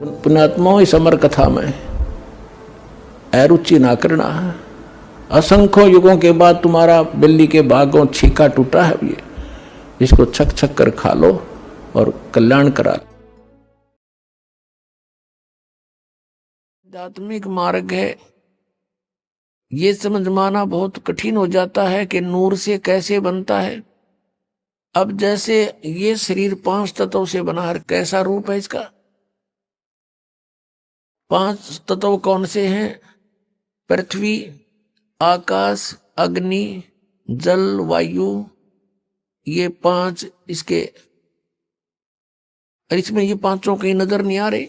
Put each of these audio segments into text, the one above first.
पुण्यात्माओं इस अमर कथा में अरुचि ना करना है। असंख्यों युगों के बाद तुम्हारा बिल्ली के भागों छीका टूटा है, ये इसको छक छक कर खा लो और कल्याण करा लो। आध्यात्मिक मार्ग है, ये समझ माना बहुत कठिन हो जाता है कि नूर से कैसे बनता है। अब जैसे ये शरीर 5 तत्वों से बना है, कैसा रूप है इसका? 5 तत्व कौन से हैं? पृथ्वी, आकाश, अग्नि, जल, वायु, ये 5 इसके। और इसमें ये 5 कहीं नजर नहीं आ रहे,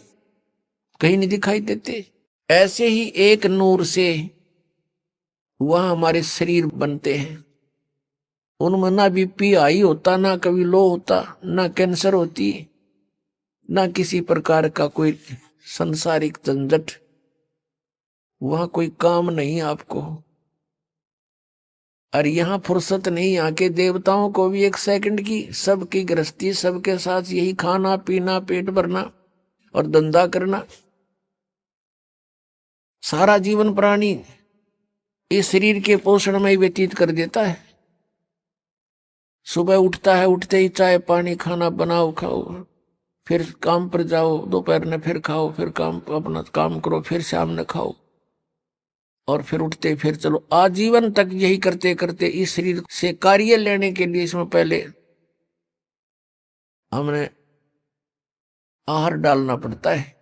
कहीं नहीं दिखाई देते। ऐसे ही एक नूर से वह हमारे शरीर बनते हैं। उनमें ना बीपी हाई होता, ना कभी लो होता, ना कैंसर होती, ना किसी प्रकार का कोई संसारिक झंझट, वहां कोई काम नहीं आपको। और यहां फुर्सत नहीं, यहाँ के देवताओं को भी 1 सेकंड की, सबकी गृहस्थी, सबके साथ यही खाना पीना, पेट भरना और धंधा करना। सारा जीवन प्राणी इस शरीर के पोषण में ही व्यतीत कर देता है। सुबह उठता है, उठते ही चाय पानी खाना बनाओ खाओ, फिर काम पर जाओ, दोपहर में फिर खाओ, फिर काम अपना काम करो, फिर शाम में खाओ, और फिर उठते फिर चलो। आजीवन तक यही करते करते इस शरीर से कार्य लेने के लिए इसमें पहले हमने आहार डालना पड़ता है,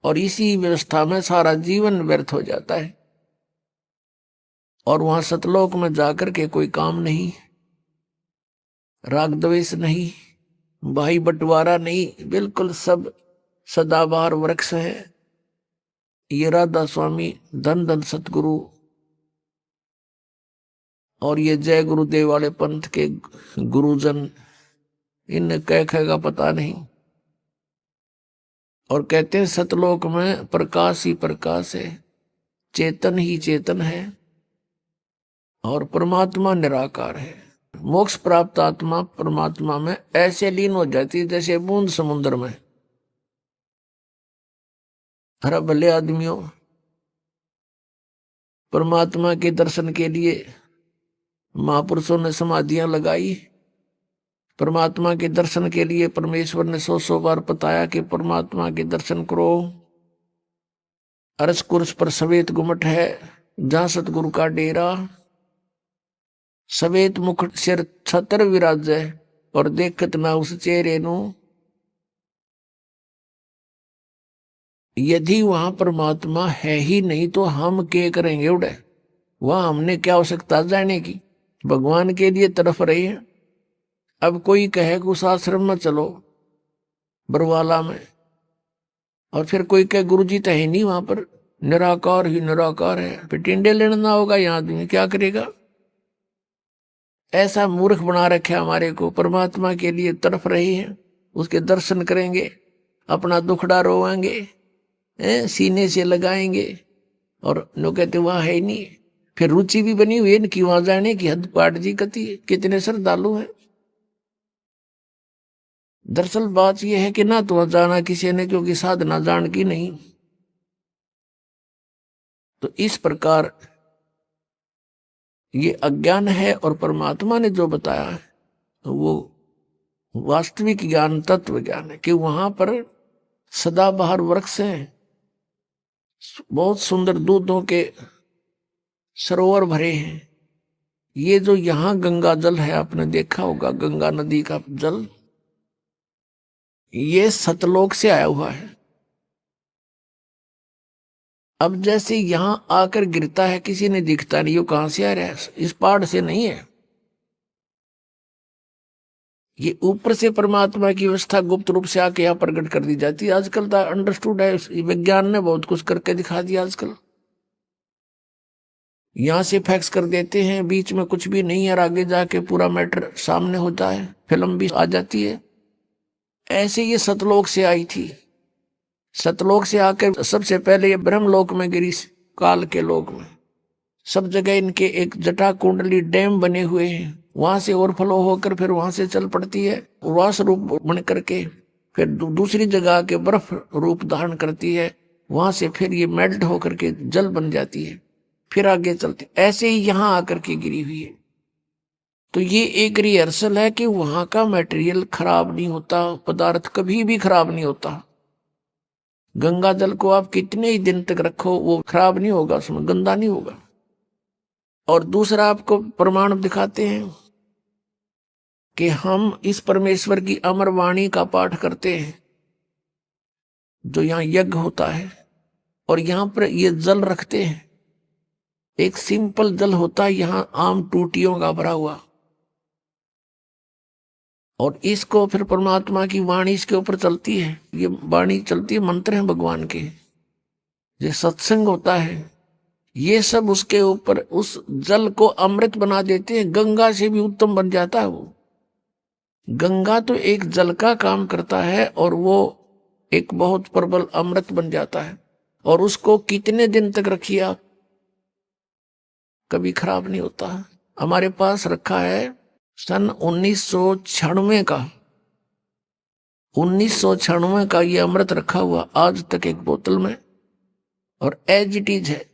और इसी व्यवस्था में सारा जीवन व्यर्थ हो जाता है। और वहां सतलोक में जाकर के कोई काम नहीं, राग द्वेष नहीं, भाई बंटवारा नहीं, बिल्कुल सब सदाबहार वृक्ष है। ये राधा स्वामी, धन धन सतगुरु और ये जय गुरुदेव वाले पंथ के गुरुजन, इन कह पता नहीं। और कहते हैं सतलोक में प्रकाश ही प्रकाश है, चेतन ही चेतन है, और परमात्मा निराकार है। मोक्ष प्राप्त आत्मा परमात्मा में ऐसे लीन हो जाती है जैसे बूंद समुद्र में। अरे भले आदमियों, परमात्मा के दर्शन के लिए महापुरुषों ने समाधियां लगाई। परमात्मा के दर्शन के लिए परमेश्वर ने 100 बार बताया कि परमात्मा के दर्शन करो। अरस कुर्स पर सवेत गुमट है, जहां सतगुरु का डेरा। सवेत मुकुट सिर छतर विराजै, और देखत ना उस चेहरे नु। यदि वहां परमात्मा है ही नहीं तो हम क्या करेंगे उड़े? वहां हमने क्या आवश्यकता जाने की? भगवान के लिए तरफ रहे हैं। अब कोई कहे कि उस आश्रम में चलो बरवाला में, और फिर कोई कहे गुरु जी तो है नहीं वहां पर, निराकार ही निराकार है, फिर टिंडे लेना होगा, यहाँ आदमी क्या करेगा? ऐसा मूर्ख बना रखा हमारे को। परमात्मा के लिए तरफ रहे हैं, उसके दर्शन करेंगे, अपना दुखड़ा रोवाएंगे, सीने से लगाएंगे, और लोग कहते वहां है ही नहीं। फिर रुचि भी बनी हुई है इनकी वहां जाने की, हद पाट जी कती, कितने श्रद्धालु हैं। दरअसल बात यह है कि ना तो वहां जाना किसी ने, क्योंकि साधना जान की नहीं। तो इस प्रकार ये अज्ञान है, और परमात्मा ने जो बताया है वो वास्तविक ज्ञान, तत्व ज्ञान है कि वहां पर सदाबहार वृक्ष हैं, बहुत सुंदर दूधों के सरोवर भरे हैं। ये जो यहां गंगा जल है, आपने देखा होगा गंगा नदी का जल, ये सतलोक से आया हुआ है। अब जैसे यहां आकर गिरता है, किसी ने दिखता नहीं, वो कहां से आ रहा है? इस पहाड़ से नहीं है। ये ऊपर से परमात्मा की व्यवस्था गुप्त रूप से आके यहाँ प्रकट कर दी जाती है। आजकल तो अंडरस्टूड है, विज्ञान ने बहुत कुछ करके दिखा दिया। आजकल यहां से फैक्स कर देते हैं, बीच में कुछ भी नहीं है, और आगे जाके पूरा मैटर सामने होता है, फिल्म भी आ जाती है। ऐसे ये सतलोक से आई थी। सतलोक से आकर सबसे पहले ये ब्रह्मलोक में गिरी, काल के लोक में। सब जगह इनके एक जटा कुंडली डैम बने हुए हैं, वहां से ओवरफ्लो होकर फिर वहां से चल पड़ती है, वास रूप बन करके फिर दूसरी जगह के बर्फ रूप धारण करती है, वहां से फिर ये मेल्ट होकर के जल बन जाती है, फिर आगे चलती, ऐसे ही यहां आकर के गिरी हुई है। तो ये एक रिहर्सल है कि वहां का मटेरियल खराब नहीं होता, पदार्थ कभी भी खराब नहीं होता। गंगा जल को आप कितने ही दिन तक रखो वो खराब नहीं होगा, उसमें गंदा नहीं होगा। और दूसरा आपको प्रमाण दिखाते हैं कि हम इस परमेश्वर की अमर वाणी का पाठ करते हैं, जो यहाँ यज्ञ होता है, और यहाँ पर ये जल रखते हैं। एक सिंपल जल होता है, यहाँ आम टूटियों का भरा हुआ, और इसको फिर परमात्मा की वाणी इसके ऊपर चलती है। ये वाणी चलती है, मंत्र हैं भगवान के, ये सत्संग होता है, ये सब उसके ऊपर उस जल को अमृत बना देते हैं। गंगा से भी उत्तम बन जाता है वो। गंगा तो एक जल का काम करता है और वो एक बहुत प्रबल अमृत बन जाता है। और उसको कितने दिन तक रखिए आप, कभी खराब नहीं होता। हमारे पास रखा है सन 1996 का, 1996 का ये अमृत रखा हुआ आज तक एक बोतल में, और एज इट इज है।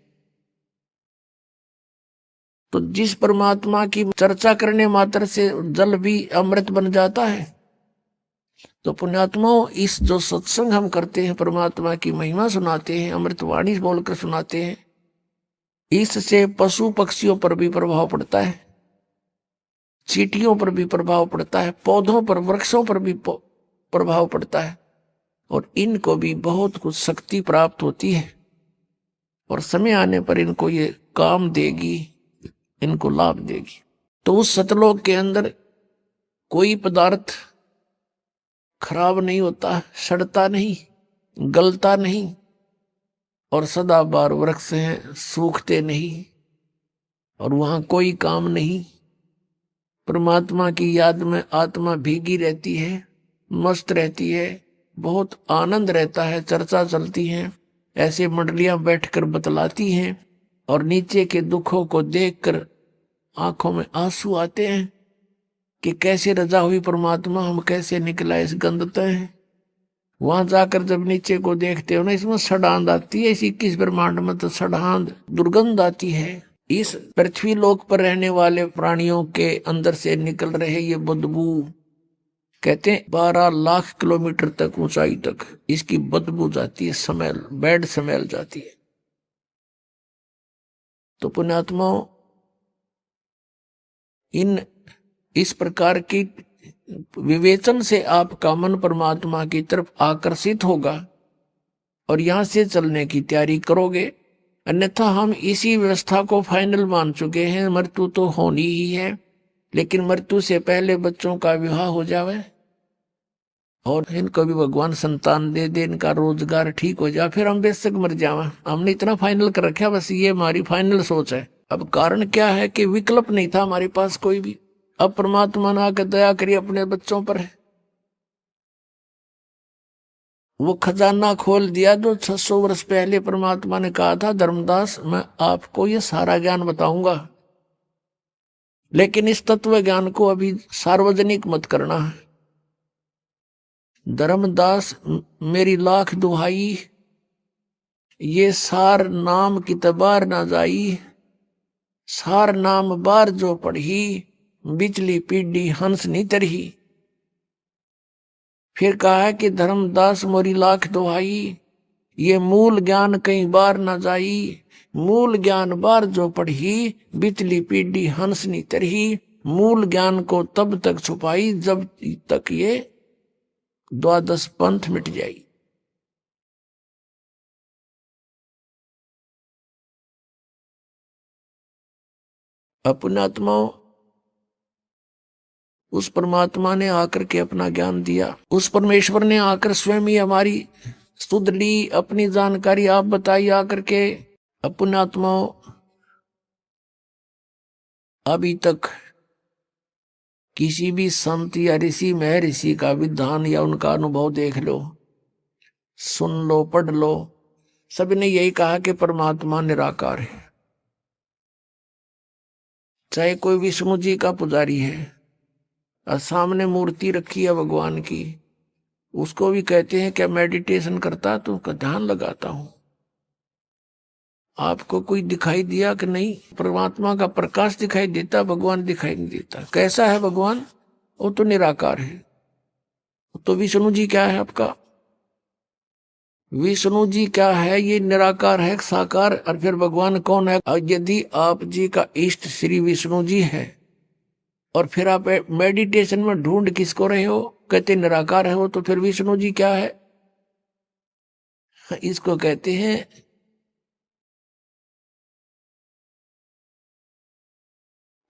तो जिस परमात्मा की चर्चा करने मात्र से जल भी अमृत बन जाता है, तो पुण्यात्माओं, इस जो सत्संग हम करते हैं, परमात्मा की महिमा सुनाते हैं, अमृतवाणी बोलकर सुनाते हैं, इससे पशु पक्षियों पर भी प्रभाव पड़ता है, चींटियों पर भी प्रभाव पड़ता है, पौधों पर, वृक्षों पर भी प्रभाव पड़ता है, और इनको भी बहुत कुछ शक्ति प्राप्त होती है, और समय आने पर इनको ये काम देगी, इनको लाभ देगी। तो उस सतलोक के अंदर कोई पदार्थ खराब नहीं होता, सड़ता नहीं, गलता नहीं, और सदाबहार वृक्ष हैं, सूखते नहीं, और वहां कोई काम नहीं। परमात्मा की याद में आत्मा भीगी रहती है, मस्त रहती है, बहुत आनंद रहता है, चर्चा चलती है, ऐसे मंडलियां बैठकर बतलाती हैं, और नीचे के दुखों को देखकर आंखों में आंसू आते हैं कि कैसे रजा हुई परमात्मा, हम कैसे निकला इस गंदते हैं। वहां जाकर जब नीचे को देखते हो ना, इसमें सड़ांध आती है, इस 21 ब्रह्मांड में तो सड़ांध दुर्गंध आती है। इस पृथ्वी लोक पर रहने वाले प्राणियों के अंदर से निकल रहे ये बदबू, कहते हैं 12 लाख किलोमीटर तक ऊंचाई तक इसकी बदबू जाती है, स्मेल, बैड स्मेल जाती है। तो पुण्यात्माओं, इस प्रकार की विवेचन से आपका मन परमात्मा की तरफ आकर्षित होगा, और यहां से चलने की तैयारी करोगे। अन्यथा हम इसी व्यवस्था को फाइनल मान चुके हैं, मृत्यु तो होनी ही है, लेकिन मृत्यु से पहले बच्चों का विवाह हो जावे, और इनको भी भगवान संतान दे दे, इनका रोजगार ठीक हो जाए, फिर हम बेशक मर जावा। हमने इतना फाइनल कर रखा, बस ये हमारी फाइनल सोच है। अब कारण क्या है कि विकल्प नहीं था हमारे पास कोई भी। अब परमात्मा ने आकर दया करी अपने बच्चों पर, वो खजाना खोल दिया जो 600 वर्ष पहले परमात्मा ने कहा था, धर्मदास मैं आपको ये सारा ज्ञान बताऊंगा, लेकिन इस तत्व ज्ञान को अभी सार्वजनिक मत करना है। धर्मदास मेरी लाख दुहाई, ये सार नाम की तबार ना जाई, सार नाम बार जो पढ़ी, बिचली पीढ़ी हंस नहीं तरही। फिर कहा है कि धर्मदास मोरी लाख दुहाई, ये मूल ज्ञान कई बार ना जाई, मूल ज्ञान बार जो पढ़ी, बिचली पीढ़ी हंस नहीं तरही। मूल ज्ञान को तब तक छुपाई जब तक ये द्वादश पंथ मिट जाई। अपने आत्माओं, उस परमात्मा ने आकर के अपना ज्ञान दिया, उस परमेश्वर ने आकर स्वयं ही हमारी सुध ली, अपनी जानकारी आप बताई आकर के। अपने आत्माओं, अभी तक किसी भी संत या ऋषि महर्षि का विधान या उनका अनुभव देख लो, सुन लो, पढ़ लो, सभी ने यही कहा कि परमात्मा निराकार है। चाहे कोई विष्णु जी का पुजारी है और सामने मूर्ति रखी है भगवान की, उसको भी कहते हैं क्या मेडिटेशन करता, तो उसका ध्यान लगाता हूं। आपको कोई दिखाई दिया कि नहीं? परमात्मा का प्रकाश दिखाई देता, भगवान दिखाई नहीं देता। कैसा है भगवान? वो तो निराकार है। तो विष्णु जी क्या है आपका? विष्णु जी क्या है? ये निराकार है, साकार। और फिर भगवान कौन है? यदि आप जी का इष्ट श्री विष्णु जी है और फिर आप मेडिटेशन में ढूंढ किसको रहे हो, कहते निराकार है वो, तो फिर विष्णु जी क्या है? इसको कहते हैं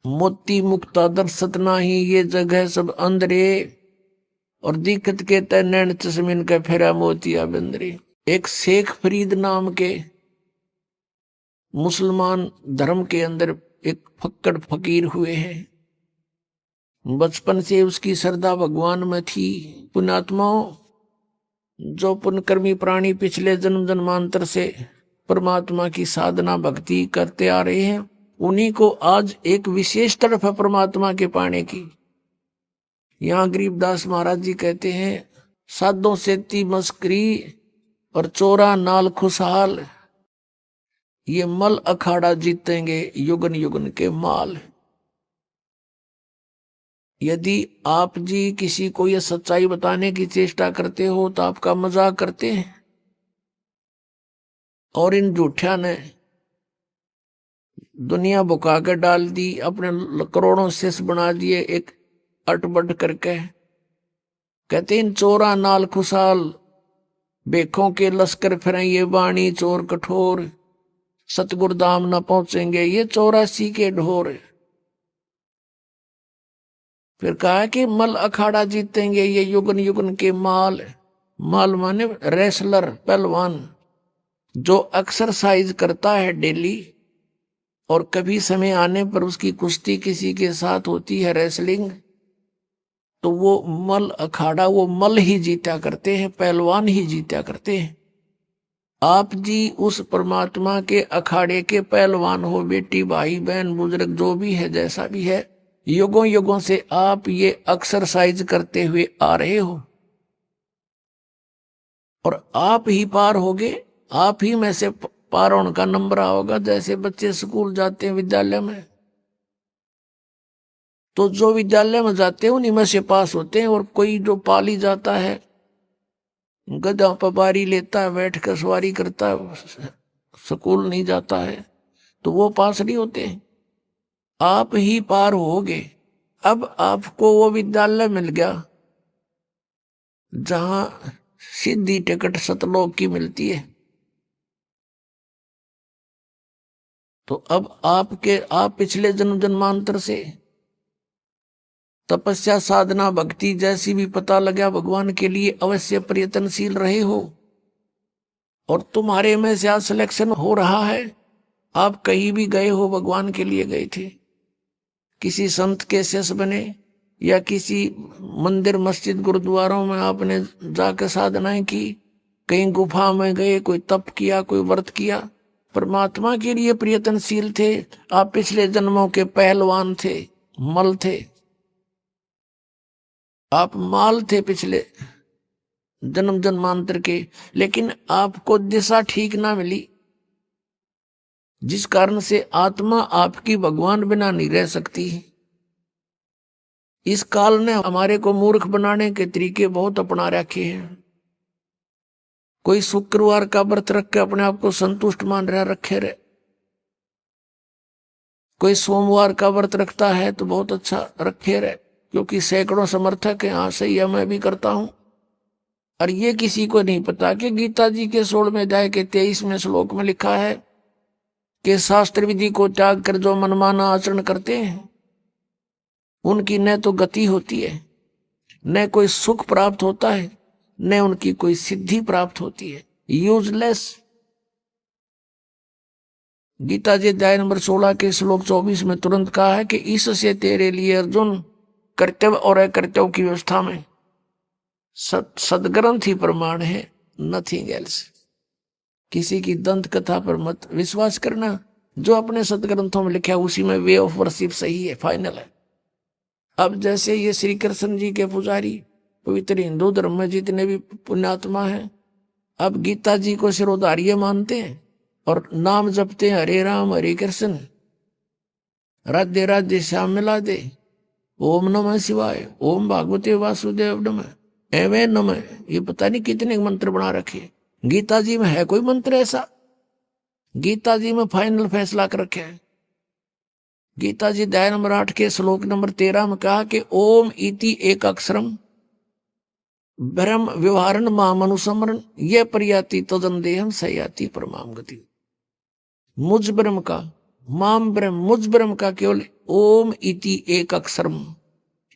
मोती मुक्ता दर्शत नाही, ये जगह सब अंदरे, और दिक्कत के तय नैन चश्मिन का फेरा मोतिया बंदरे। एक शेख फरीद नाम के मुसलमान धर्म के अंदर एक फक्कड़ फकीर हुए हैं। बचपन से उसकी श्रद्धा भगवान में थी। पुण्यात्माओं, जो पुण्यकर्मी प्राणी पिछले जन्म जन्मांतर से परमात्मा की साधना भक्ति करते आ रहे हैं, उन्हीं को आज एक विशेष तरफ है परमात्मा के पाने की। यहां गरीबदास महाराज जी कहते हैं, साधों से ती मस्करी और चोरा नाल खुशहाल, ये मल अखाड़ा जीतेंगे युगन युगन के माल। यदि आप जी किसी को यह सच्चाई बताने की चेष्टा करते हो तो आपका मजाक करते हैं, और इन झूठिया ने दुनिया बुका कर डाल दी, अपने करोड़ों शिष्य बना दिए एक अटबट करके। कहते इन चोरा नाल खुशाल, बेखों के लश्कर फिर ये बाणी चोर कठोर, सतगुरु धाम न पहुंचेंगे ये 84 के ढोर। फिर कहा कि मल अखाड़ा जीतेंगे ये युगन युगन के माल। माल माने रेसलर, पहलवान, जो एक्सरसाइज करता है डेली, और कभी समय आने पर उसकी कुश्ती किसी के साथ होती है, रेसलिंग, तो वो मल अखाड़ा, वो मल ही जीता करते हैं, पहलवान ही जीता करते हैं। आप जी उस परमात्मा के अखाड़े के पहलवान हो, बेटी भाई बहन बुजुर्ग जो भी है, जैसा भी है, युगों युगों से आप ये एक्सरसाइज करते हुए आ रहे हो, और आप ही पार होगे। आप ही में से पार होने का नंबर आओगा। जैसे बच्चे स्कूल जाते हैं, विद्यालय में, तो जो विद्यालय में जाते हैं उन्हीं में से पास होते हैं, और कोई जो पाली जाता है, गधा पर बारी लेता है, बैठ कर सवारी करता है, स्कूल नहीं जाता है, तो वो पास नहीं होते हैं। आप ही पार होगे। अब आपको वो विद्यालय मिल गया जहां सीधी टिकट सतलोक की मिलती है, तो अब आप पिछले जन्म जन्मांतर से तपस्या साधना भक्ति जैसी भी पता लगा भगवान के लिए अवश्य प्रयत्नशील रहे हो, और तुम्हारे में से आज सिलेक्शन हो रहा है। आप कहीं भी गए हो, भगवान के लिए गए थे, किसी संत के शिष्य बने, या किसी मंदिर मस्जिद गुरुद्वारों में आपने जाकर साधनाएं की, कहीं गुफा में गए, कोई तप किया, कोई व्रत किया, परमात्मा के लिए प्रयत्नशील थे। आप पिछले जन्मों के पहलवान थे, मल थे, आप माल थे पिछले जन्म जन्मांतर के, लेकिन आपको दिशा ठीक ना मिली, जिस कारण से आत्मा आपकी भगवान बिना नहीं रह सकती। इस काल ने हमारे को मूर्ख बनाने के तरीके बहुत अपना रखे हैं। कोई शुक्रवार का व्रत रख के अपने आप को संतुष्ट मान रहा, रखे रहे। कोई सोमवार का व्रत रखता है तो बहुत अच्छा, रखे रहे, क्योंकि सैकड़ों समर्थक हैं, हाँ सही है, मैं भी करता हूं। और ये किसी को नहीं पता कि गीता जी के 16वें अध्याय के 23वें श्लोक में लिखा है कि शास्त्र विधि को त्याग कर जो मनमाना आचरण करते हैं, उनकी न तो गति होती है, न कोई सुख प्राप्त होता है, न उनकी कोई सिद्धि प्राप्त होती है। यूजलेस। गीता जी अध्याय नंबर 16 के श्लोक 24 में तुरंत कहा है कि इससे तेरे लिए अर्जुन कर्तव्य और अकर्तव्य की व्यवस्था में सदग्रंथ ही प्रमाण है, नथिंग एल्स। किसी की दंत कथा पर मत विश्वास करना, जो अपने सदग्रंथों में लिखा है उसी में वे ऑफ वर्शिप सही है, फाइनल है। अब जैसे ये श्री कृष्ण जी के पुजारी पवित्र हिंदू धर्म में जितने भी पुण्यात्मा हैं अब गीता जी को सिरोधार्य मानते हैं और नाम जपते हैं, हरे राम हरे कृष्ण राधे राधे श्याम मिला दे, ओम नमः शिवाय, ओम भागवते वासुदेव नमः, एवं नमः। ये पता नहीं कितने मंत्र बना रखे। गीता जी में है कोई मंत्र ऐसा? गीता जी में फाइनल फैसला कर रखे है। गीता जी अध्याय नंबर 8 के श्लोक नंबर 13 में कहा कि ओम इति एक अक्षरम ब्रह्म व्यवहारण मामनुसमरण ये प्रयाति तदंदेहम सयाति परमाम गति। मुझ ब्रह्म का, माम ब्रह्म, मुझ ब्रह्म का केवल ओम इति एक अक्षरम,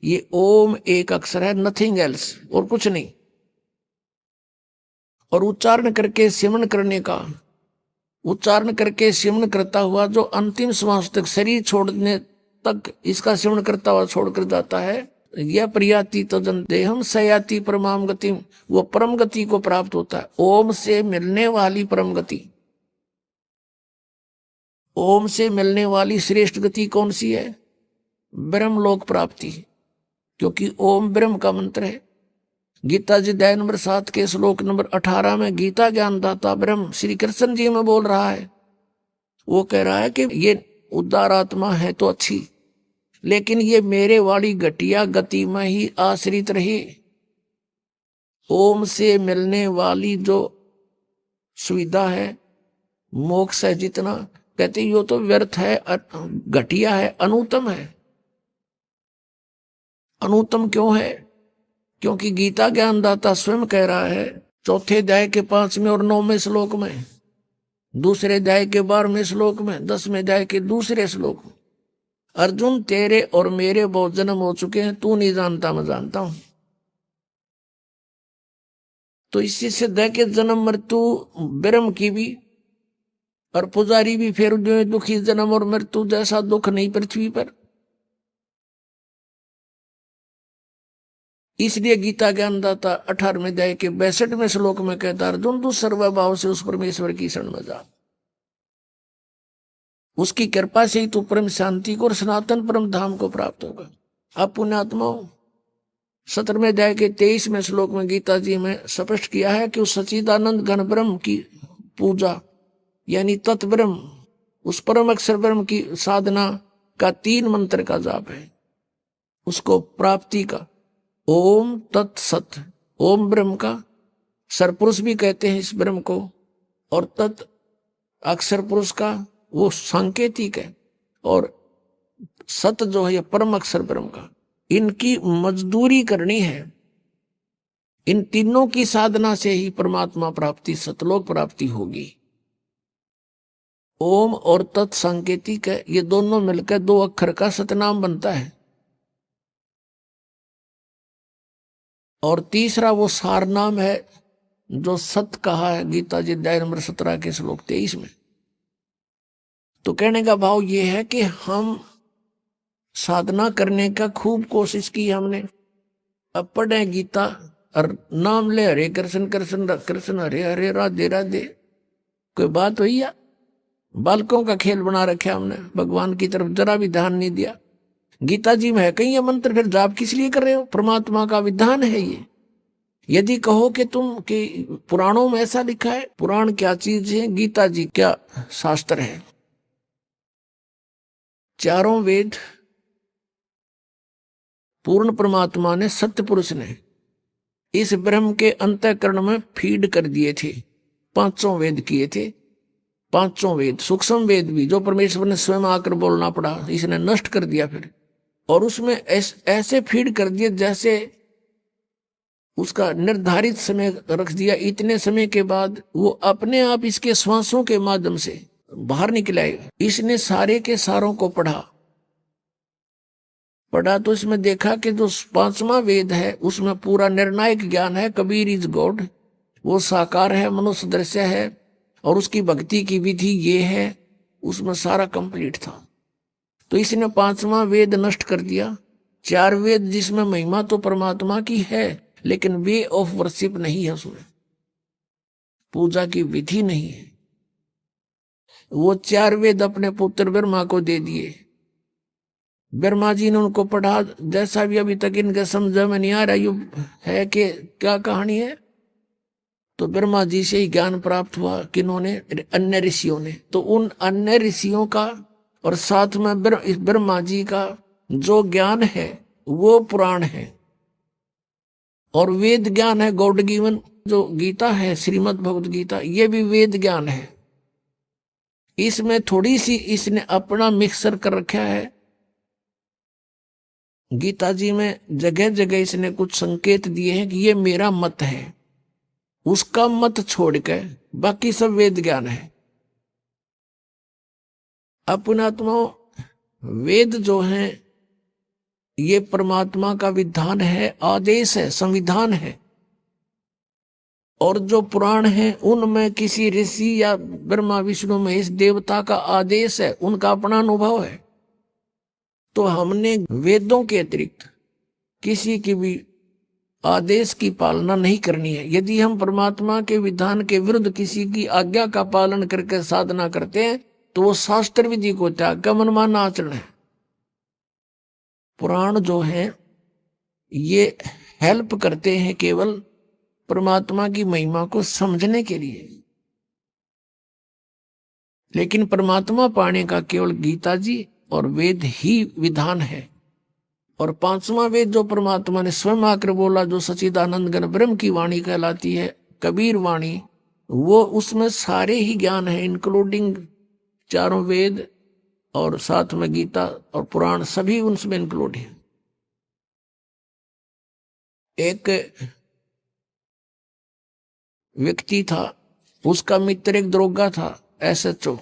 ये ओम एक अक्षर है, नथिंग एल्स, और कुछ नहीं। और उच्चारण करके सिमरण करने का, उच्चारण करके सिमरण करता हुआ जो अंतिम श्वास तक, शरीर छोड़ने तक इसका सिमरण करता हुआ छोड़कर जाता है, यह प्रयाति तदन देहम सयाति परमाम गति, वो परम गति को प्राप्त होता है। ओम से मिलने वाली परम गति, ओम से मिलने वाली श्रेष्ठ गति कौन सी है? ब्रह्मलोक प्राप्ति, क्योंकि ओम ब्रह्म का मंत्र है। गीता जी अध्याय नंबर 7 के श्लोक नंबर 18 में गीता ज्ञानदाता ब्रह्म श्री कृष्ण जी में बोल रहा है। वो कह रहा है कि ये उदार आत्मा है तो अच्छी, लेकिन ये मेरे वाली घटिया गति में ही आश्रित रहे। ओम से मिलने वाली जो सुविधा है, मोक्ष है, जितना कहते यो तो व्यर्थ है, घटिया है, अनुत्तम है। अनुत्तम क्यों है? क्योंकि गीता ज्ञानदाता स्वयं कह रहा है चौथे अध्याय के 5वें और 9वें श्लोक में, दूसरे अध्याय के 12वें श्लोक में, 10वें अध्याय के दूसरे श्लोक में, अर्जुन तेरे और मेरे बहुत जन्म हो चुके हैं, तू नहीं जानता मैं जानता हूं। तो इससे सिद्ध है कि जन्म मृत्यु ब्रह्म की भी, और पुजारी भी फिर जो दुखी, जन्म और मृत्यु जैसा दुख नहीं पृथ्वी पर। इसलिए गीता ज्ञानदाता 18वें अध्याय के 62वें श्लोक में कहता अर्जुन तू सर्वभाव से उस परमेश्वर की शरण में जा, उसकी कृपा से ही तू परम शांति को और सनातन परम धाम को प्राप्त होगा। अब पुण्यात्माओं 17वें अध्याय के 23वें श्लोक में गीता जी में स्पष्ट किया है कि उस सच्चिदानंद घन ब्रह्म की पूजा यानी तत्ब्रह्म, उस परम अक्षर ब्रह्म की साधना का 3 मंत्र का जाप है, उसको प्राप्ति का। ओम तत्सत, ओम ब्रह्म का सरपुरुष भी कहते हैं इस ब्रह्म को, और तत् अक्षर पुरुष का वो सांकेतिक है, और सत जो है परम अक्षर ब्रह्म का। इनकी मजदूरी करनी है। इन तीनों की साधना से ही परमात्मा प्राप्ति, सतलोक प्राप्ति होगी। ओम और तत् सांकेतिक है, ये दोनों मिलकर 2 अक्षर का सतनाम बनता है। और तीसरा वो सार नाम है जो सत कहा है गीता जी अध्याय नंबर 17 के श्लोक 23 में। तो कहने का भाव ये है कि हम साधना करने का खूब कोशिश की हमने, अब पढ़े गीता और नाम ले हरे कृष्ण कृष्ण कृष्ण हरे हरे राधे राधे, कोई बात हुई या? बालकों का खेल बना रखा हमने, भगवान की तरफ जरा भी ध्यान नहीं दिया। गीता जी में है कहीं ये मंत्र, फिर जाप किस लिए कर रहे हो? परमात्मा का विधान है ये। यदि कहो कि तुम कि पुराणों में ऐसा लिखा है, पुराण क्या चीज है, गीता जी क्या शास्त्र है। चारों वेद पूर्ण परमात्मा ने, सत्य पुरुष ने इस ब्रह्म के अंतःकरण में फीड कर दिए थे। 5 वेद किए थे, 5 वेद, सूक्ष्म वेद भी जो परमेश्वर ने स्वयं आकर बोलना पड़ा, इसने नष्ट कर दिया फिर। और उसमें ऐसे फीड कर दिए जैसे उसका निर्धारित समय रख दिया, इतने समय के बाद वो अपने आप इसके श्वासों के माध्यम से बाहर निकल आएगा। इसने सारे के सारों को पढ़ा तो इसमें देखा कि जो 5वां वेद है उसमें पूरा निर्णायक ज्ञान है, कबीर इज गॉड, वो साकार है, मनुष्य दृश्य है, और उसकी भक्ति की विधि ये है, उसमें सारा कंप्लीट था। तो इसने 5वां वेद नष्ट कर दिया। 4 वेद जिसमें महिमा तो परमात्मा की है, लेकिन वे ऑफ वर्शिप नहीं है, उसमें पूजा की विधि नहीं है। वो 4 वेद अपने पुत्र ब्रह्मा को दे दिए, ब्रह्मा जी ने उनको पढ़ा, जैसा भी अभी तक इनके समझ में नहीं आ रहा ये है कि क्या कहानी है। तो ब्रह्मा जी से ही ज्ञान प्राप्त हुआ, किन्होंने, अन्य ऋषियों ने। तो उन अन्य ऋषियों का और साथ में इस ब्रह्मा जी का जो ज्ञान है वो पुराण है, और वेद ज्ञान है गॉड गिवन। जो गीता है, श्रीमद् भगवत गीता, ये भी वेद ज्ञान है। इसमें थोड़ी सी इसने अपना मिक्सर कर रखा है। गीता जी में जगह जगह इसने कुछ संकेत दिए हैं कि ये मेरा मत है, उसका मत छोड़ के बाकी सब वेद ज्ञान है। अपनात्माओं, वेद जो है ये परमात्मा का विधान है, आदेश है, संविधान है। और जो पुराण है उनमें किसी ऋषि या ब्रह्मा विष्णु महेश देवता का आदेश है, उनका अपना अनुभव है। तो हमने वेदों के अतिरिक्त किसी की भी आदेश की पालना नहीं करनी है। यदि हम परमात्मा के विधान के विरुद्ध किसी की आज्ञा का पालन करके साधना करते हैं तो वो शास्त्र विधि को त्याग का मनमाना आचरण है। पुराण जो है ये हेल्प करते हैं केवल परमात्मा की महिमा को समझने के लिए, लेकिन परमात्मा पाने का केवल गीता जी और वेद ही विधान है। और पांचवा वेद जो परमात्मा ने स्वयं आकर बोला, जो सच्चिदानंद घन ब्रह्म की वाणी कहलाती है, कबीर वाणी, वो उसमें सारे ही ज्ञान है, इंक्लूडिंग चारों वेद और साथ में गीता और पुराण, सभी उनमें इंक्लूड है। एक व्यक्ति था, उसका मित्र एक दरोगा था, एसएचओ।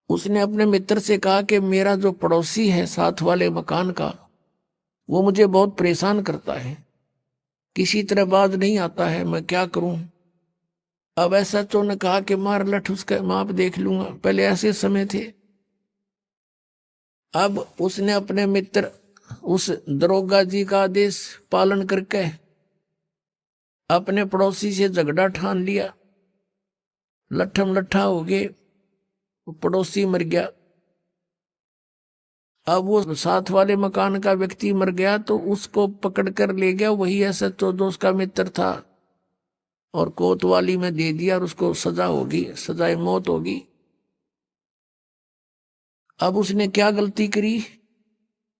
उसने अपने मित्र से कहा कि मेरा जो पड़ोसी है साथ वाले मकान का, वो मुझे बहुत परेशान करता है, किसी तरह बाज नहीं आता है, मैं क्या करूं। अब एसएचओ ने कहा कि मार लठ उसका माप देख लूंगा। पहले ऐसे समय थे। अब उसने अपने मित्र उस दरोगा जी का आदेश पालन करके अपने पड़ोसी से झगड़ा ठान लिया, लट्ठम लट्ठा हो गए, पड़ोसी मर गया। अब वो साथ वाले मकान का व्यक्ति मर गया तो उसको पकड़ कर ले गया वही एसएचओ जो उसका मित्र था, और कोतवाली में दे दिया और उसको सजा होगी, सजाए मौत होगी। अब उसने क्या गलती करी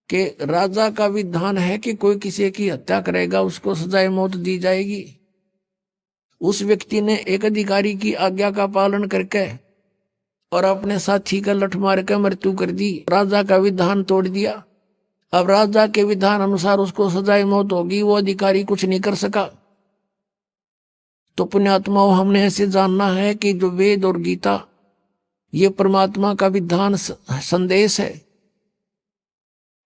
कि राजा का विधान है कि कोई किसी की हत्या करेगा उसको सजाए मौत दी जाएगी। उस व्यक्ति ने एक अधिकारी की आज्ञा का पालन करके और अपने साथी का लठ मार कर मृत्यु कर दी, राजा का विधान तोड़ दिया। अब राजा के विधान अनुसार उसको सजाए मौत होगी, वो अधिकारी कुछ नहीं कर सका। तो पुण्यात्माओं, हमने ऐसे जानना है कि जो वेद और गीता ये परमात्मा का विधान संदेश है,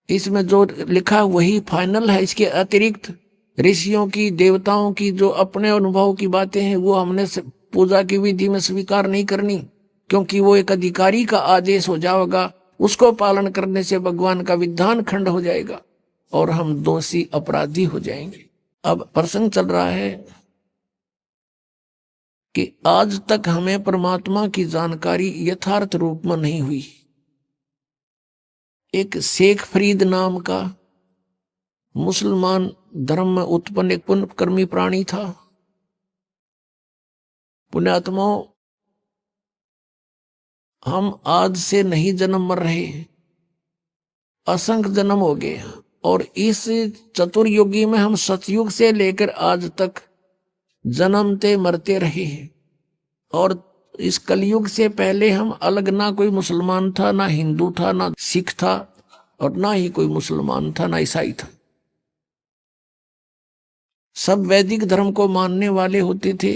इसमें जो लिखा वही फाइनल है। इसके अतिरिक्त ऋषियों की, देवताओं की जो अपने अनुभव की बातें हैं वो हमने पूजा की विधि में स्वीकार नहीं करनी, क्योंकि वो एक अधिकारी का आदेश हो जाएगा। उसको पालन करने से भगवान का विधान खंड हो जाएगा और हम दोषी अपराधी हो जाएंगे। अब प्रसंग चल रहा है कि आज तक हमें परमात्मा की जानकारी यथार्थ रूप में नहीं हुई। एक शेख फरीद नाम का मुसलमान धर्म में उत्पन्न एक पुण्यकर्मी प्राणी था। पुण्यात्माओं, हम आज से नहीं जन्म मर रहे, असंख्य जन्म हो गए, और इस चतुर्युगी में हम सतयुग से लेकर आज तक जन्मते मरते रहे हैं। और इस कलयुग से पहले हम अलग, ना कोई मुसलमान था, ना हिंदू था, ना सिख था, और ना ही कोई मुसलमान था, ना ईसाई था। सब वैदिक धर्म को मानने वाले होते थे,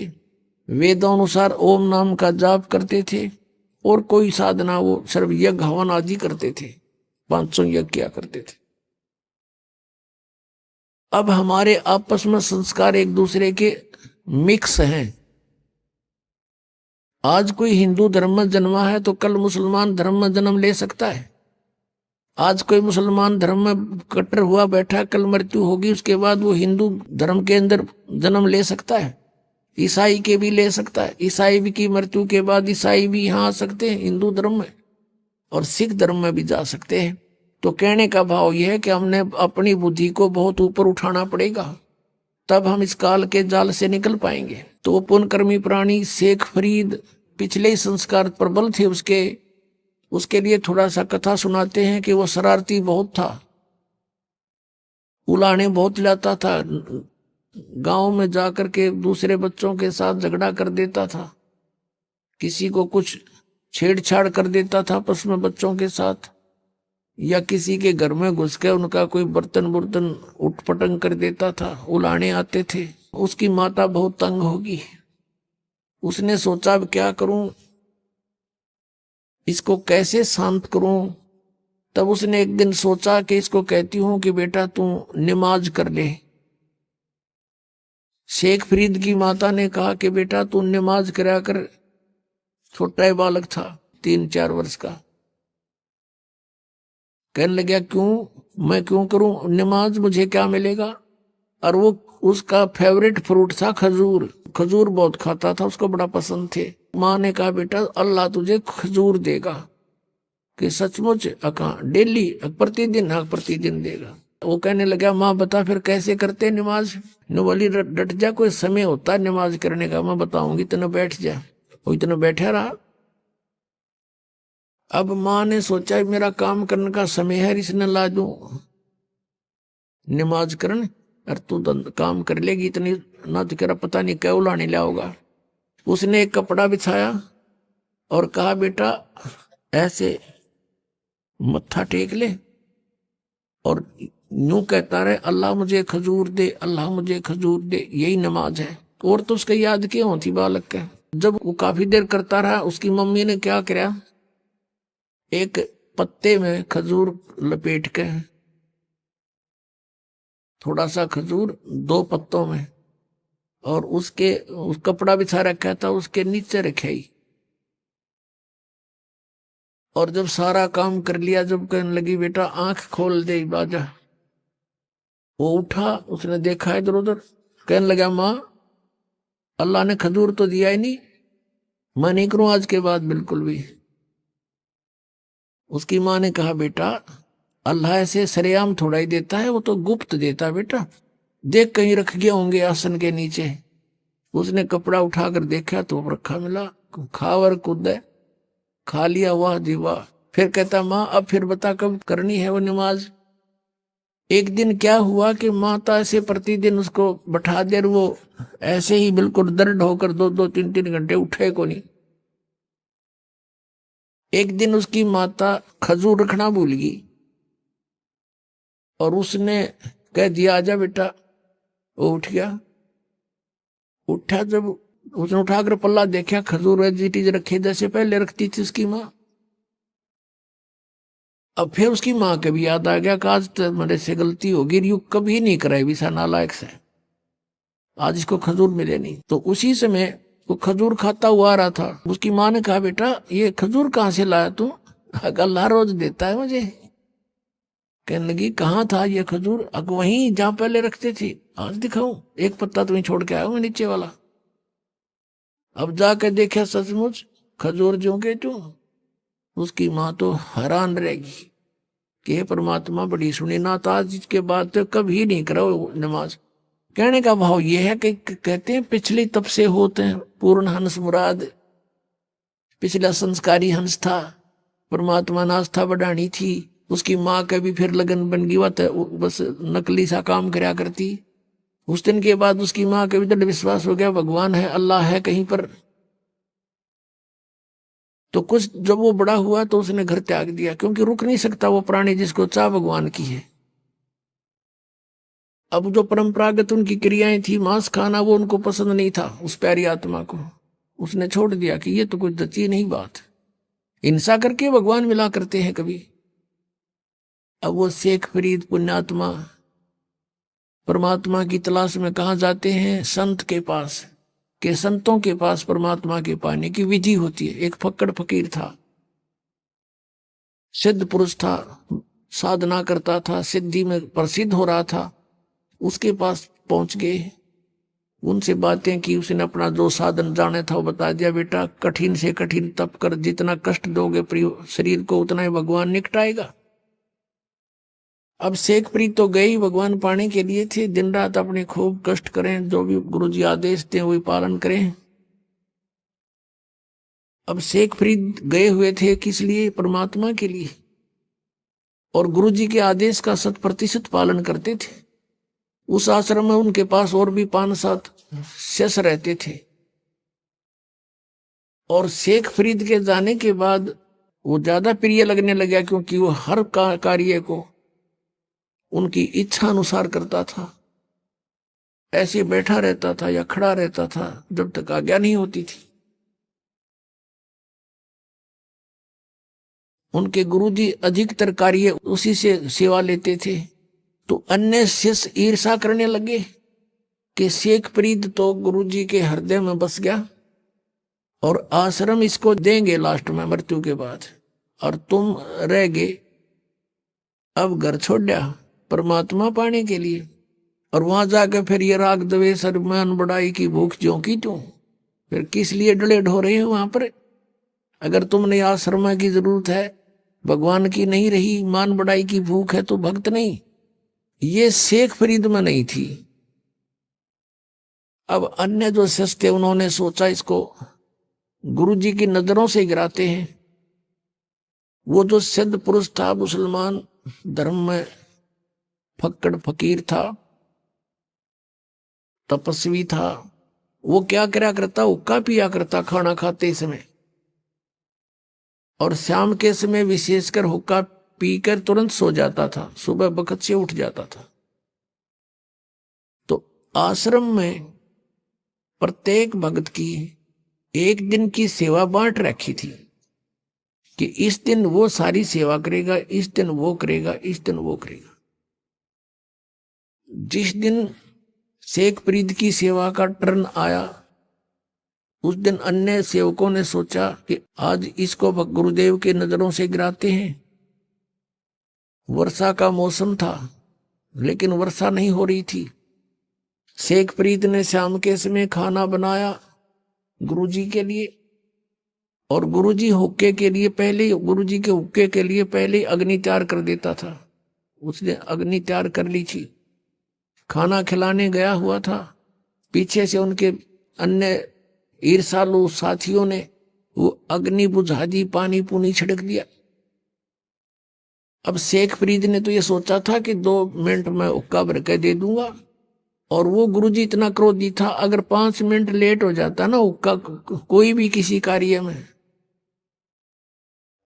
वेदों अनुसार ओम नाम का जाप करते थे, और कोई साधना वो सर्व यज्ञ हवन आदि करते थे, 500 यज्ञ किया करते थे। अब हमारे आपस में संस्कार एक दूसरे के मिक्स हैं। आज कोई हिंदू धर्म में जन्मा है तो कल मुसलमान धर्म में जन्म ले सकता है। आज कोई मुसलमान धर्म में कट्टर हुआ बैठा, कल मृत्यु होगी, उसके बाद वो हिंदू धर्म के अंदर जन्म ले सकता है। ईसाई के भी ले सकता है, ईसाई भी की मृत्यु के बाद ईसाई भी यहाँ आ सकते हैं हिंदू धर्म में। और सिख धर्म में भी जा सकते हैं। तो कहने का भाव यह है कि हमने अपनी बुद्धि को बहुत ऊपर उठाना पड़ेगा, तब हम इस काल के जाल से निकल पाएंगे। तो पुण्यकर्मी प्राणी शेख फरीद पिछले ही संस्कार प्रबल थे उसके लिए थोड़ा सा कथा सुनाते हैं कि वो शरारती बहुत था, उलाने बहुत लाता था, गांव में जाकर के दूसरे बच्चों के साथ झगड़ा कर देता था, किसी को कुछ छेड़छाड़ कर देता था आपस में बच्चों के साथ, या किसी के घर में घुस के उनका कोई बर्तन बुर्तन उठपटंग कर देता था, उलाने आते थे। उसकी माता बहुत तंग होगी, उसने सोचा अब क्या करूं, इसको कैसे शांत करूं। तब उसने एक दिन सोचा कि इसको कहती हूं कि बेटा तू नमाज कर ले। शेख फरीद की माता ने कहा कि बेटा तू नमाज करा कर। छोटा ही बालक था, 3-4 वर्ष का। कहने लगा क्यों, मैं क्यों करूं नमाज, मुझे क्या मिलेगा। और वो उसका फेवरेट फ्रूट था खजूर, खजूर बहुत खाता था, उसको बड़ा पसंद थे। माँ ने कहा बेटा अल्लाह तुझे खजूर देगा, कि सचमुच अका डेली प्रतिदिन देगा। वो कहने लगा माँ बता फिर कैसे करते नमाज। बोली डट जा, कोई समय होता है नमाज करने का, मैं बताऊंगी, इतना बैठ जा। वो इतना बैठा रहा। अब माँ ने सोचा मेरा काम करने का समय है, इसने ला दूं नमाज करने, और तू काम कर लेगी इतनी ना, तो कह पता नहीं क्या उलाने लाओगा। उसने एक कपड़ा बिछाया और कहा बेटा ऐसे मत्था टेक ले और यूं कहता रहे अल्लाह मुझे खजूर दे, अल्लाह मुझे खजूर दे, यही नमाज है। और तो उसका याद क्यों होती बालक के। जब वो काफी देर करता रहा, उसकी मम्मी ने क्या किया, एक पत्ते में खजूर लपेट के, थोड़ा सा खजूर 2 पत्तों में, और उस कपड़ा बिछा रखा था उसके नीचे रखे। और जब सारा काम कर लिया, जब कहने लगी बेटा आंख खोल दे बाजा, वो उठा, उसने देखा इधर उधर, कहने लगा माँ अल्लाह ने खजूर तो दिया ही नहीं, मैं नहीं करूं आज के बाद बिल्कुल भी। उसकी माँ ने कहा बेटा अल्लाह ऐसे सरेआम थोड़ा ही देता है, वो तो गुप्त देता है बेटा, देख कहीं रख गया होंगे आसन के नीचे। उसने कपड़ा उठाकर देखा तो रखा मिला, खावर कूद खा लिया, वाह जी वाह। फिर कहता माँ अब फिर बता कब करनी है वो नमाज। एक दिन क्या हुआ कि माता ऐसे प्रतिदिन उसको बैठा दे, वो ऐसे ही बिल्कुल दर्द होकर 2-2 3-3 घंटे उठे को नहीं। एक दिन उसकी माता खजूर रखना भूल गई और उसने कह दिया आजा बेटा। वो उठ गया, उठा, जब उसने उठाकर पल्ला देखा, खजूर वेजिटीज रखे जैसे पहले रखती थी उसकी माँ। अब फिर उसकी माँ के भी याद आ गया कि आज तो मेरे से गलती होगी, यू कभी नहीं कराई विसा नालायक से, आज इसको खजूर मिले नहीं। तो उसी समय वो खजूर खाता हुआ आ रहा था। उसकी माँ ने कहा बेटा ये खजूर कहाँ से लाया तू, अल्लाह रोज देता है मुझे। कहने लगी कहाँ था ये खजूर, अग वहीं जहां पहले रखते थी, आज दिखाऊं, एक पत्ता तुम्हें छोड़ के आया हूं नीचे वाला। अब जाकर देखा सचमुच खजूर जो के तू। उसकी माँ तो हैरान रहेगी कि हे परमात्मा बड़ी सुनी ना, तो आज इसके बाद तो कभी नहीं करो नमाज। कहने का भाव ये है कि कहते हैं पिछले तब से होते हैं पूर्ण हंस मुराद, पिछला संस्कारी हंस था, परमात्मा ने आस्था बढ़ानी थी। उसकी माँ का भी फिर लगन बन गई, बस नकली सा काम करया करती। उस दिन के बाद उसकी माँ का भी दृढ़ विश्वास हो गया भगवान है, अल्लाह है कहीं पर। तो कुछ जब वो बड़ा हुआ तो उसने घर त्याग दिया, क्योंकि रुक नहीं सकता वो प्राणी जिसको चाह भगवान की है। अब जो परंपरागत उनकी क्रियाएं थी, मांस खाना, वो उनको पसंद नहीं था उस प्यारी आत्मा को। उसने छोड़ दिया कि ये तो कुछ जची नहीं बात, हिंसा करके भगवान मिला करते हैं कभी। अब वो शेख फरीद पुण्यात्मा परमात्मा की तलाश में कहा जाते हैं, संत के पास, के संतों के पास परमात्मा के पाने की विधि होती है। एक फक्कड़ फकीर था, सिद्ध पुरुष था, साधना करता था, सिद्धि में प्रसिद्ध हो रहा था। उसके पास पहुंच गए उनसे बातें की, उसने अपना जो साधन जाने था वो बता दिया, बेटा कठिन से कठिन तप कर जितना कष्ट दोगे शरीर को उतना ही भगवान निकटाएगा। अब शेखप्रीत तो गए ही भगवान पाने के लिए थे, दिन रात अपने खूब कष्ट करें, जो भी गुरुजी आदेश दें वही पालन करें। अब शेखप्रीत गए हुए थे किस लिए? परमात्मा के लिए, और गुरुजी के आदेश का 100% पालन करते थे। उस आश्रम में उनके पास और भी 5-7 शिष्य रहते थे, और शेखप्रीत के जाने के बाद वो ज्यादा प्रिय लगने लगा, क्योंकि वो हर कार्य को उनकी इच्छा अनुसार करता था। ऐसे बैठा रहता था या खड़ा रहता था जब तक आज्ञा नहीं होती थी। उनके गुरुजी अधिकतर कार्य उसी से सेवा लेते थे। तो अन्य शिष्य ईर्षा करने लगे कि शेखप्रीत तो गुरुजी के हृदय में बस गया और आश्रम इसको देंगे लास्ट में मृत्यु के बाद, और तुम रह गए अब घर छोड़ दिया परमात्मा पाने के लिए, और वहां जाकर फिर ये राग द्वेष और मान बढ़ाई की भूख ज्यों की त्यों, फिर किस लिए डले ढो रहे हो वहां पर? अगर तुमने आश्रम की जरूरत है, भगवान की नहीं रही, मान बढ़ाई की भूख है, तो भक्त नहीं। ये शेखप्रीत में नहीं थी। अब अन्य जो शिष्य थे उन्होंने सोचा इसको गुरुजी की नजरों से गिराते हैं। वो जो सिद्ध पुरुष था, मुसलमान धर्म में फक्कड़ फकीर था, तपस्वी था, वो क्या करा करता? हुक्का पिया करता खाना खाते समय, और शाम के समय विशेषकर हुक्का पीकर तुरंत सो जाता था, सुबह बखत से उठ जाता था। तो आश्रम में प्रत्येक भक्त की एक दिन की सेवा बांट रखी थी कि इस दिन वो सारी सेवा करेगा, इस दिन वो करेगा, इस दिन वो करेगा। जिस दिन शेखप्रीत की सेवा का टर्न आया, उस दिन अन्य सेवकों ने सोचा कि आज इसको गुरुदेव के नजरों से गिराते हैं। वर्षा का मौसम था लेकिन वर्षा नहीं हो रही थी। शेखप्रीत ने शाम के समय खाना बनाया गुरुजी के लिए, और गुरुजी हुक्के के लिए पहले, गुरुजी के हुक्के के लिए पहले अग्नि तैयार कर देता था। उसने अग्नि तैयार कर ली थी, खाना खिलाने गया हुआ था। पीछे से उनके अन्य ईर्षालु साथियों ने वो अग्नि बुझा दी, पानी पुनी छिड़क दिया। अब शेखप्रीत ने तो ये सोचा था कि 2 मिनट में हुक्का भर के दे दूंगा, और वो गुरुजी इतना क्रोधी था, अगर 5 मिनट लेट हो जाता ना हुक्का कोई भी किसी कार्य में,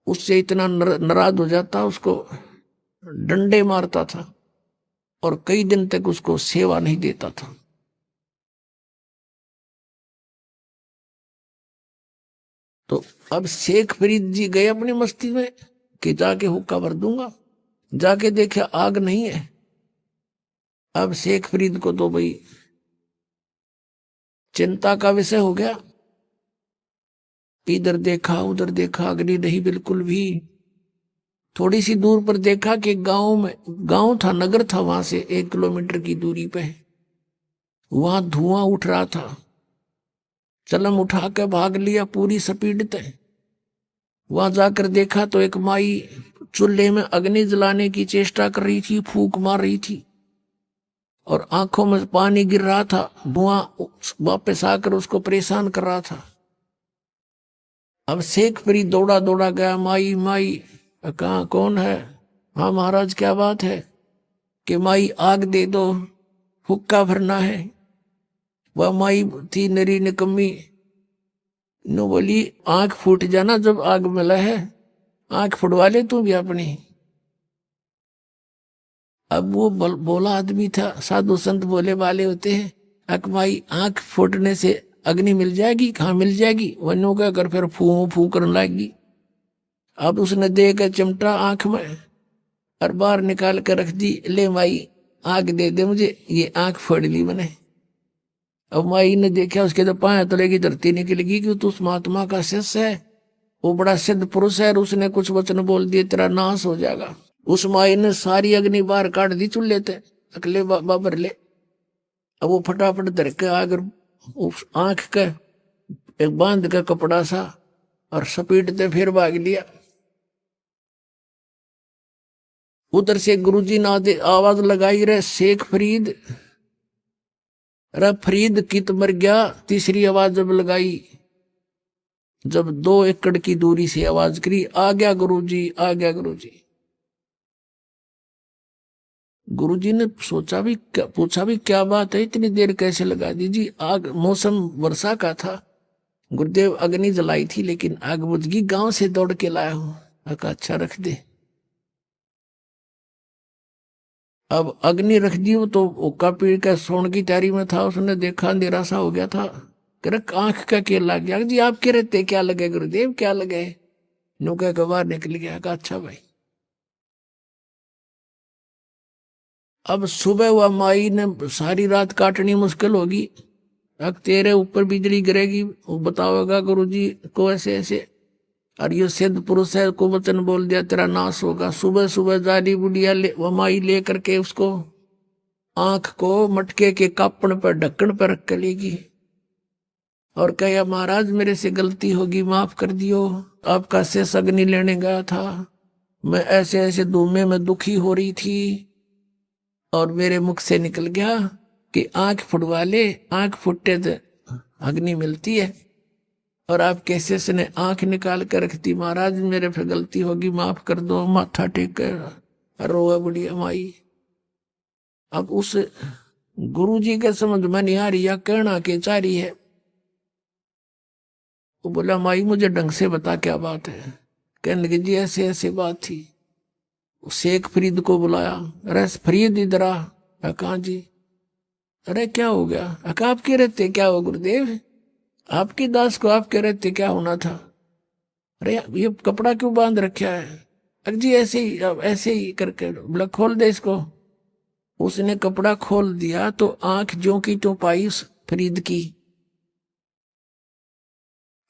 उससे इतना नाराज हो जाता, उसको डंडे मारता था और कई दिन तक उसको सेवा नहीं देता था। तो अब शेखप्रीत जी गए अपनी मस्ती में कि जाके हुक्का भर दूंगा, जाके देखे आग नहीं है। अब शेखप्रीत को तो भाई चिंता का विषय हो गया, इधर देखा उधर देखा, अग्नि नहीं बिल्कुल भी। थोड़ी सी दूर पर देखा कि गांव था, नगर था, वहां से 1 किलोमीटर की दूरी पे वहां धुआं उठ रहा था। चलम उठा के भाग लिया पूरी स्पीड पे। वहां जाकर देखा तो एक माई चूल्हे में अग्नि जलाने की चेष्टा कर रही थी, फूंक मार रही थी, और आंखों में पानी गिर रहा था। धुआं वापस आकर उसको परेशान कर रहा था। अब शेखप्रीत दौड़ा दौड़ा गया, माई माई कहाँ, कौन है? हाँ महाराज क्या बात है? कि माई आग दे दो, हुक्का भरना है। वह माई थी नरी निकम्मी, नो बोली आंख फूट जाना जब आग मिला है, आंख फुड़वा ले तू भी अपनी। अब वो बोला आदमी था, साधु संत बोले वाले होते हैं, अकमाई आंख फूटने से अग्नि मिल जाएगी? कहाँ मिल जाएगी? वनो क्या कर फिर फू फू करने लगी। अब उसने दे के चिमटा आंख में और बाहर निकाल कर रख दी, ले माई आग दे दे मुझे, ये आंख फोड़ ली मैंने। अब माई ने देखा, उसके तो पाए तलेगी धरती निकलेगी कि तू उस महात्मा का शिष्य है, वो बड़ा सिद्ध पुरुष है, और उसने कुछ वचन बोल दिए तेरा नाश हो जाएगा। उस माई ने सारी अग्नि बाहर काट दी चूल्हे थे, अकले बाबर ले। अब वो फटाफट धर के अगर उस आंख के एक बांध का कपड़ा सा और सपेटते फिर भाग लिया। उधर से गुरुजी ने आवाज लगाई, रे शेख फरीद, रे फरीद कित मर गया। तीसरी आवाज जब लगाई, जब 2 एकड़ की दूरी से आवाज करी, आ गया गुरुजी, आ गया गुरुजी। गुरुजी ने सोचा भी, पूछा भी क्या बात है, इतनी देर कैसे लगा दी जी? आग, मौसम वर्षा का था, गुरुदेव अग्नि जलाई थी लेकिन आग बुझ गई, गांव से दौड़ के लाया हूं। अच्छा रख दे। अब अग्नि रख दी, तो ओका पीड़ का सोने की तैयारी में था, उसने देखा अंधेरा सा हो गया था। आंख का क्या लग गया जी? आप कह रहे थे क्या लगे गुरुदेव, क्या लगे? नौका का बाहर निकल गया। कहा अच्छा भाई। अब सुबह हुआ, माई ने सारी रात काटनी मुश्किल होगी, अब तेरे ऊपर बिजली गिरेगी, वो बताओगा गुरुजी को ऐसे ऐसे, और ये सिद्ध पुरुष है को वचन बोल दिया तेरा नाश होगा। सुबह सुबह जाली बुढ़िया वो माई ले करके उसको आंख को मटके के कापण पर ढक्कन पर रख लेगी और कहा महाराज मेरे से गलती होगी, माफ कर दियो। आपका शेष अग्नि लेने गया था, मैं ऐसे ऐसे धूमे में दुखी हो रही थी और मेरे मुख से निकल गया कि आंख फुटवा ले, आंख फुटते तो अग्नि मिलती है, और आप कैसे से ने आंख निकाल कर रख दी। महाराज मेरे पे गलती होगी, माफ कर दो। माथा टेक कर रोआ बुढ़िया माई। अब उस गुरुजी के समझ में नहीं आ रही या कहना के चाह रही है। वो बोला माई मुझे ढंग से बता क्या बात है। कहने लगे जी ऐसे ऐसे बात थी। शेख फरीद को बुलाया, अरे फरीद इधर आ। कहा जी? अरे क्या हो गया? आप कह रहे थे क्या हो गुरुदेव? आपकी दास को आप कह रहे थे क्या होना था? अरे ये कपड़ा क्यों बांध रखा है? अरे जी ऐसे ही करके बोला खोल दे इसको। उसने कपड़ा खोल दिया तो आंख जो की तो पाई उस फरीद की।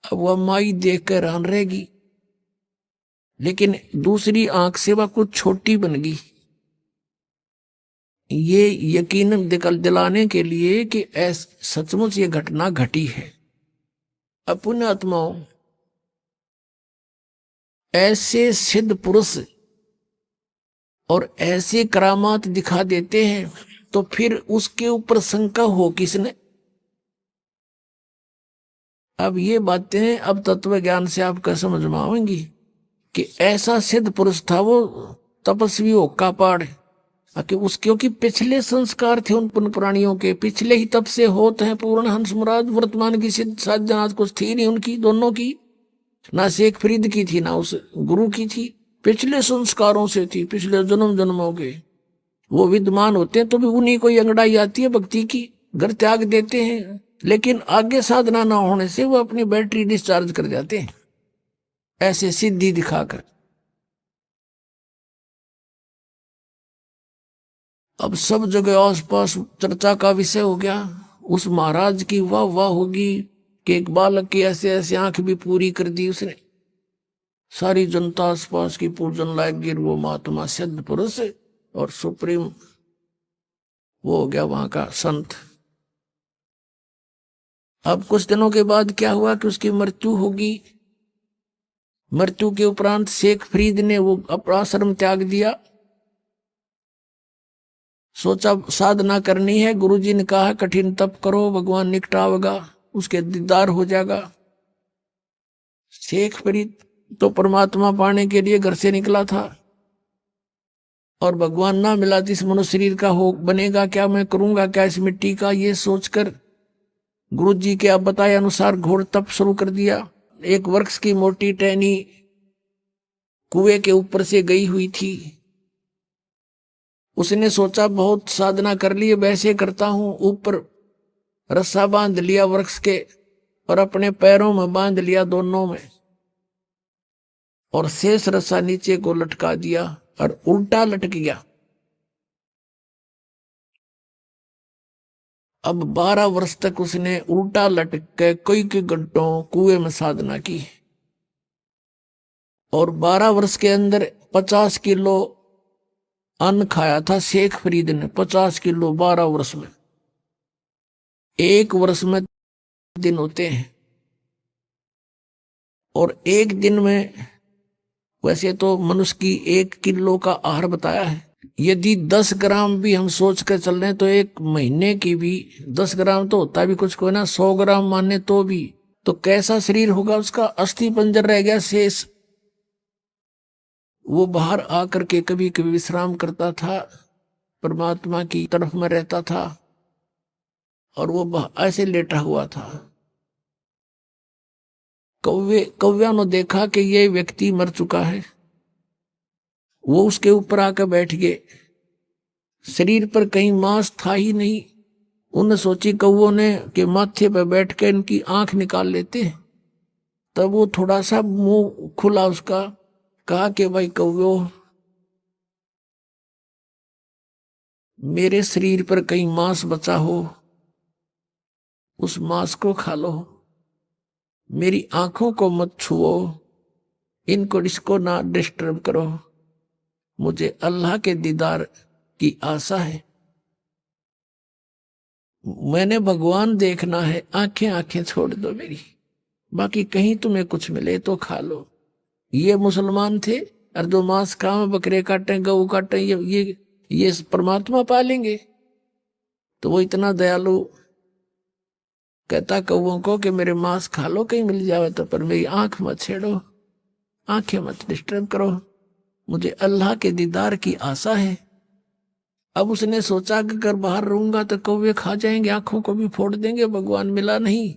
अब वह माई देख कर हैरान रहेगी, लेकिन दूसरी आंख से वह कुछ छोटी बन गई। ये यकीन दिलाने के लिए कि सचमुच ये घटना घटी है। अब पुण्यात्माओं, ऐसे सिद्ध पुरुष और ऐसे करामात दिखा देते हैं तो फिर उसके ऊपर शंका हो किसने? अब ये बातें अब तत्व ज्ञान से आपका समझ में आएंगी कि ऐसा सिद्ध पुरुष था वो तपस्वी ओक्का पहाड़ कि क्योंकि पिछले संस्कार थे उन प्राणियों के, पिछले ही तब से होते हैं पूर्ण हंस मुराद। वर्तमान की सिद्ध साधनाथ कुछ थी नहीं उनकी, दोनों की, ना शेख फरीद की थी ना उस गुरु की थी, पिछले संस्कारों से थी, पिछले जन्म जन्मों के वो विद्यमान होते हैं। तो भी उन्हीं को अंगड़ाई आती है भक्ति की, घर त्याग देते हैं, लेकिन आगे साधना ना होने से वो अपनी बैटरी डिस्चार्ज कर जाते हैं ऐसे सिद्धि दिखाकर। अब सब जगह आसपास चर्चा का विषय हो गया। उस महाराज की वाह वाह होगी कि एक बालक की ऐसे ऐसे आंख भी पूरी कर दी उसने। सारी जनता आसपास की पूजन लायक गिर, वो महात्मा सिद्ध पुरुष और सुप्रीम वो हो गया वहां का संत। अब कुछ दिनों के बाद क्या हुआ कि उसकी मृत्यु होगी। मृत्यु के उपरांत शेख फरीद ने वो अपना आश्रम त्याग दिया। सोचा साधना करनी है, गुरुजी ने कहा कठिन तप करो, भगवान निकटावेगा, उसके दीदार हो जाएगा। शेख फरीद तो परमात्मा पाने के लिए घर से निकला था और भगवान ना मिला तो इस मनुष्य शरीर का हो बनेगा क्या, मैं करूंगा क्या इस मिट्टी का, ये सोचकर गुरुजी के आप बताए अनुसार घोर तप शुरू कर दिया। एक वृक्ष की मोटी टहनी कुएं के ऊपर से गई हुई थी। उसने सोचा बहुत साधना कर ली, वैसे करता हूं, ऊपर रस्सा बांध लिया वृक्ष के और अपने पैरों में बांध लिया दोनों में, और शेष रस्सा नीचे को लटका दिया और उल्टा लटक गया। अब 12 वर्ष तक उसने उल्टा लटक के कई घंटों कुएं में साधना की और 12 वर्ष के अंदर 50 किलो अन्न खाया था शेख फरीद ने, 50 किलो 12 वर्ष में। एक वर्ष में दिन होते हैं, और एक दिन में वैसे तो मनुष्य की 1 किलो का आहार बताया है। यदि 10 ग्राम भी हम सोच कर चल रहे हैं तो एक महीने की भी 10 ग्राम तो होता भी कुछ को ना, 100 ग्राम माने तो भी, तो कैसा शरीर होगा उसका। अस्थि पंजर रह गया शेष। वो बाहर आकर के कभी कभी विश्राम करता था, परमात्मा की तरफ में रहता था, और वो ऐसे लेटा हुआ था। कौव्या ने देखा कि ये व्यक्ति मर चुका है, वो उसके ऊपर आकर बैठ गए। शरीर पर कहीं मांस था ही नहीं। उन्हें सोची कौवों ने कि माथे पर बैठ कर इनकी आंख निकाल लेते हैं। तब वो थोड़ा सा मुंह खुला उसका, कहा कि भाई कौवो, मेरे शरीर पर कहीं मांस बचा हो, उस मांस को खा लो, मेरी आंखों को मत छुओ, इसको ना डिस्टर्ब करो, मुझे अल्लाह के दीदार की आशा है, मैंने भगवान देखना है, आंखें छोड़ दो मेरी, बाकी कहीं तुम्हें कुछ मिले तो खा लो। ये मुसलमान थे, और जो मांस खाएं, बकरे काटे, गऊ काटे, ये परमात्मा पालेंगे। तो वो इतना दयालु कहता कौओं को कि मेरे मांस खा लो कहीं मिल जावे तो, पर मेरी आंख मत छेड़ो, आंखें मत डिस्टर्ब करो, मुझे अल्लाह के दीदार की आशा है। अब उसने सोचा कि अगर बाहर रहूंगा तो कौवे खा जाएंगे, आंखों को भी फोड़ देंगे, भगवान मिला नहीं।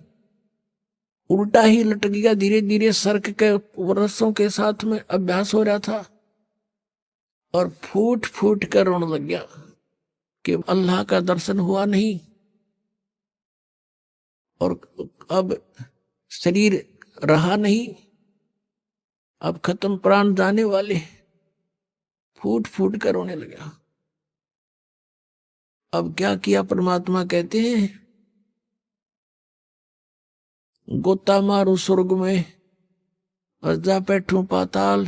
उल्टा ही लटक गया। धीरे धीरे सर्क के रस्सों के साथ में अभ्यास हो रहा था, और फूट फूट कर रोने लग गया कि अल्लाह का दर्शन हुआ नहीं। और अब शरीर रहा नहीं, अब खत्म, प्राण जाने वाले। फूट फूट कर रोने लगा। अब क्या किया, परमात्मा कहते हैं गोता मारू स्वर्ग में और जा बैठूं पाताल,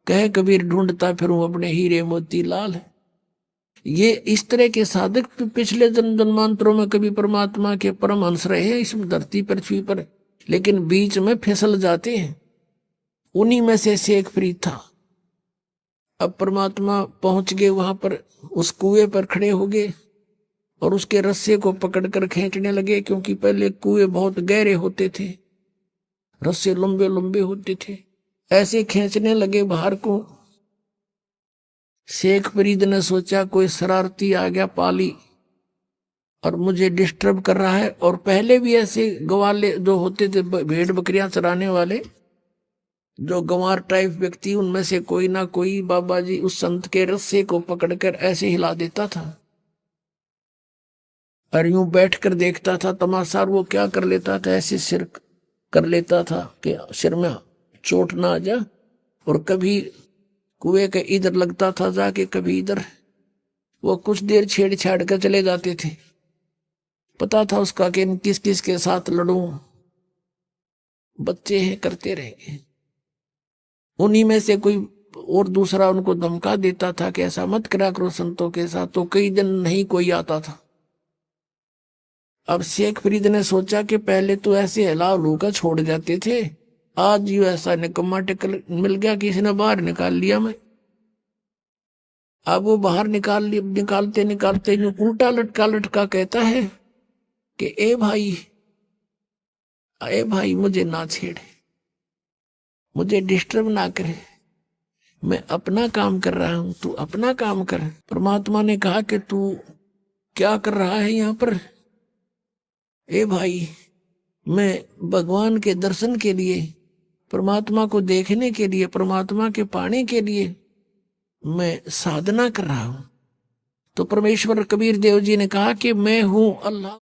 कह कबीर ढूंढता फिरूं अपने हीरे मोती लाल। ये इस तरह के साधक पिछले जन्म जन्मांतरों में कभी परमात्मा के परमहंस रहे हैं इस धरती पृथ्वी पर, लेकिन बीच में फिसल जाते हैं। उन्हीं में से शेख फरीद था। अब परमात्मा पहुंच गए वहां पर, उस कुएं पर खड़े हो गए और उसके रस्से को पकड़कर खींचने लगे, क्योंकि पहले कुएं बहुत गहरे होते थे, रस्से लंबे लंबे होते थे। ऐसे खींचने लगे बाहर को। शेख फरीद ने सोचा कोई शरारती आ गया पाली और मुझे डिस्टर्ब कर रहा है। और पहले भी ऐसे गवाले जो होते थे, भेड़ बकरियां चराने वाले, जो गंवार टाइप व्यक्ति, उनमें से कोई ना कोई बाबा जी उस संत के रस्से को पकड़कर ऐसे हिला देता था और यूं बैठकर देखता था तमाशा। वो क्या कर लेता था, ऐसे सिर कर लेता था कि सिर में चोट ना आ जा, और कभी कुएं के इधर लगता था जाके, कभी इधर। वो कुछ देर छेड़छाड़ कर चले जाते थे। पता था उसका कि किस किस के साथ लड़ूं, बच्चे हैं, करते रहेंगे। उन्हीं में से कोई और दूसरा उनको धमका देता था कि ऐसा मत करा करो संतों के साथ, तो कई दिन नहीं कोई आता था। अब शेख फरीद ने सोचा कि पहले तो ऐसे हिला लूका छोड़ जाते थे, आज यू ऐसा निकम्मा टिकल मिल गया, किसी ने बाहर निकाल लिया मैं। अब वो बाहर निकालते निकालते उल्टा लटका लटका कहता है कि ए भाई मुझे ना छेड़े, मुझे डिस्टर्ब ना करे, मैं अपना काम कर रहा हूं, तू अपना काम कर। परमात्मा ने कहा कि तू क्या कर रहा है यहां पर? ए भाई, मैं भगवान के दर्शन के लिए, परमात्मा को देखने के लिए, परमात्मा के पाने के लिए मैं साधना कर रहा हूं। तो परमेश्वर कबीर देव जी ने कहा कि मैं हूं अल्लाह।